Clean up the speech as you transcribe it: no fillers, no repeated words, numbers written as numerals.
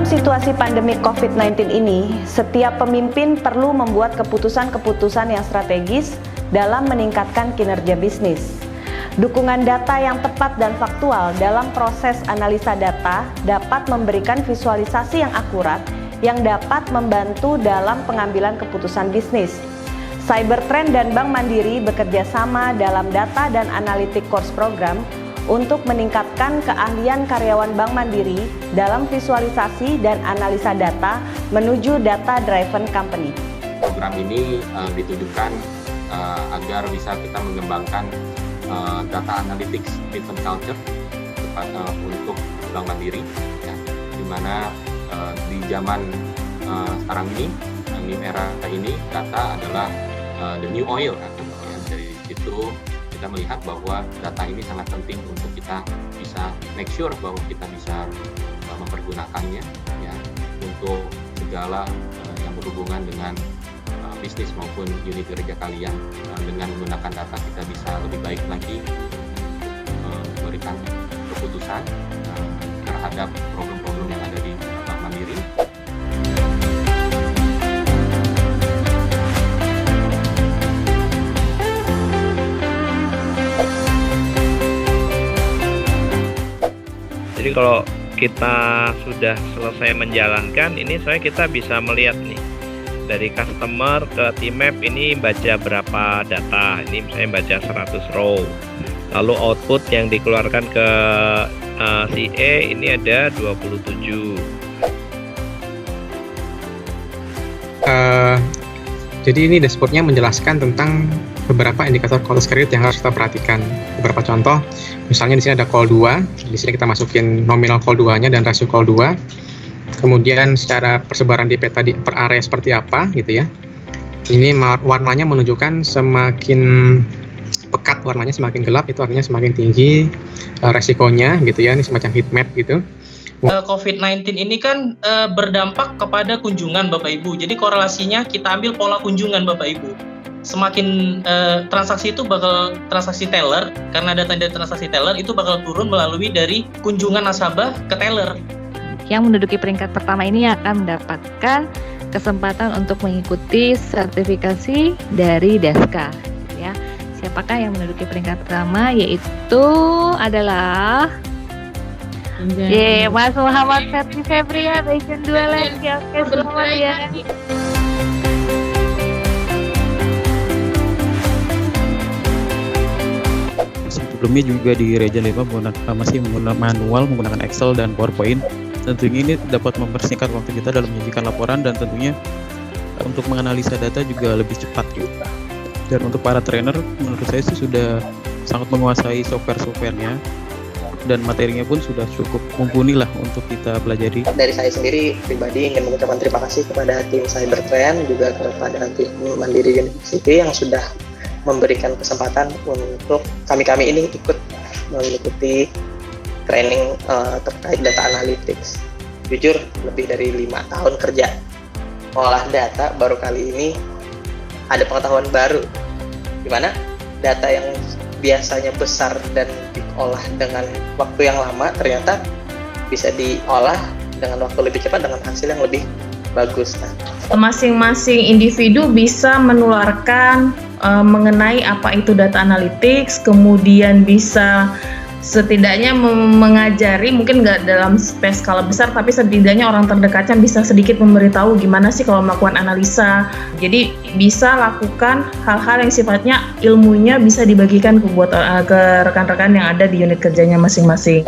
situasi pandemi COVID-19 ini, setiap pemimpin perlu membuat keputusan-keputusan yang strategis dalam meningkatkan kinerja bisnis. Dukungan data yang tepat dan faktual dalam proses analisa data dapat memberikan visualisasi yang akurat yang dapat membantu dalam pengambilan keputusan bisnis. Cybertrend dan Bank Mandiri bekerja sama dalam data dan analitik course program untuk meningkatkan keahlian karyawan Bank Mandiri dalam visualisasi dan analisa data menuju data-driven company. Program ini ditujukan agar bisa kita mengembangkan data analytics driven culture untuk Bank Mandiri, ya, di mana di zaman sekarang ini, new era ini, data adalah the new oil. Ya. Dari situ kita melihat bahwa data ini sangat penting untuk kita bisa make sure bahwa kita bisa mempergunakannya, ya, untuk segala yang berhubungan dengan bisnis maupun unit kerja kalian. Dengan menggunakan data kita bisa lebih baik lagi memberikan keputusan terhadap problem-problem yang ada di Bank Mandiri. Jadi kalau kita sudah selesai menjalankan ini, kita bisa melihat nih dari customer ke team map ini baca berapa data. Ini misalnya baca 100 row. Lalu output yang dikeluarkan ke CA ini ada 27. Jadi ini dashboardnya menjelaskan tentang beberapa indikator quality credit yang harus kita perhatikan. Beberapa contoh, misalnya di sini ada call 2, di sini kita masukin nominal call 2-nya dan rasio call 2. Kemudian secara persebaran di peta per area seperti apa gitu ya. Ini warnanya menunjukkan semakin pekat, warnanya semakin gelap itu artinya semakin tinggi resikonya gitu ya. Ini semacam heat map gitu. COVID-19 ini kan berdampak kepada kunjungan Bapak Ibu. Jadi korelasinya kita ambil pola kunjungan Bapak Ibu. Semakin transaksi itu bakal transaksi teller, karena data dari transaksi teller itu bakal turun melalui dari kunjungan nasabah ke teller. Yang menduduki peringkat pertama ini akan mendapatkan kesempatan untuk mengikuti sertifikasi dari Daska. Ya, siapakah yang menduduki peringkat pertama? Yaitu adalah Mas Muhammad Febrian, Region 2 lagi. Oke, selamat ya. Sebelumnya juga di Region 5 masih menggunakan manual, menggunakan Excel dan PowerPoint. Tentunya ini dapat mempersingkat waktu kita dalam menyajikan laporan dan tentunya untuk menganalisa data juga lebih cepat gitu. Dan untuk para trainer menurut saya sih sudah sangat menguasai software-softwarenya dan materinya pun sudah cukup mumpuni lah untuk kita pelajari. Dari saya sendiri pribadi ingin mengucapkan terima kasih kepada tim Cybertrend juga kepada tim Mandiri University yang sudah memberikan kesempatan untuk kami ini ikut mengikuti training terkait data analytics. Jujur lebih dari 5 tahun kerja olah data, baru kali ini ada pengetahuan baru di mana data yang biasanya besar dan diolah dengan waktu yang lama ternyata bisa diolah dengan waktu lebih cepat dengan hasil yang lebih bagus. Masing-masing individu bisa menularkan mengenai apa itu data analytics, kemudian bisa setidaknya mengajari, mungkin nggak dalam skala besar, tapi setidaknya orang terdekatnya bisa sedikit memberitahu gimana sih kalau melakukan analisa. Jadi bisa lakukan hal-hal yang sifatnya ilmunya bisa dibagikan ke rekan-rekan yang ada di unit kerjanya masing-masing.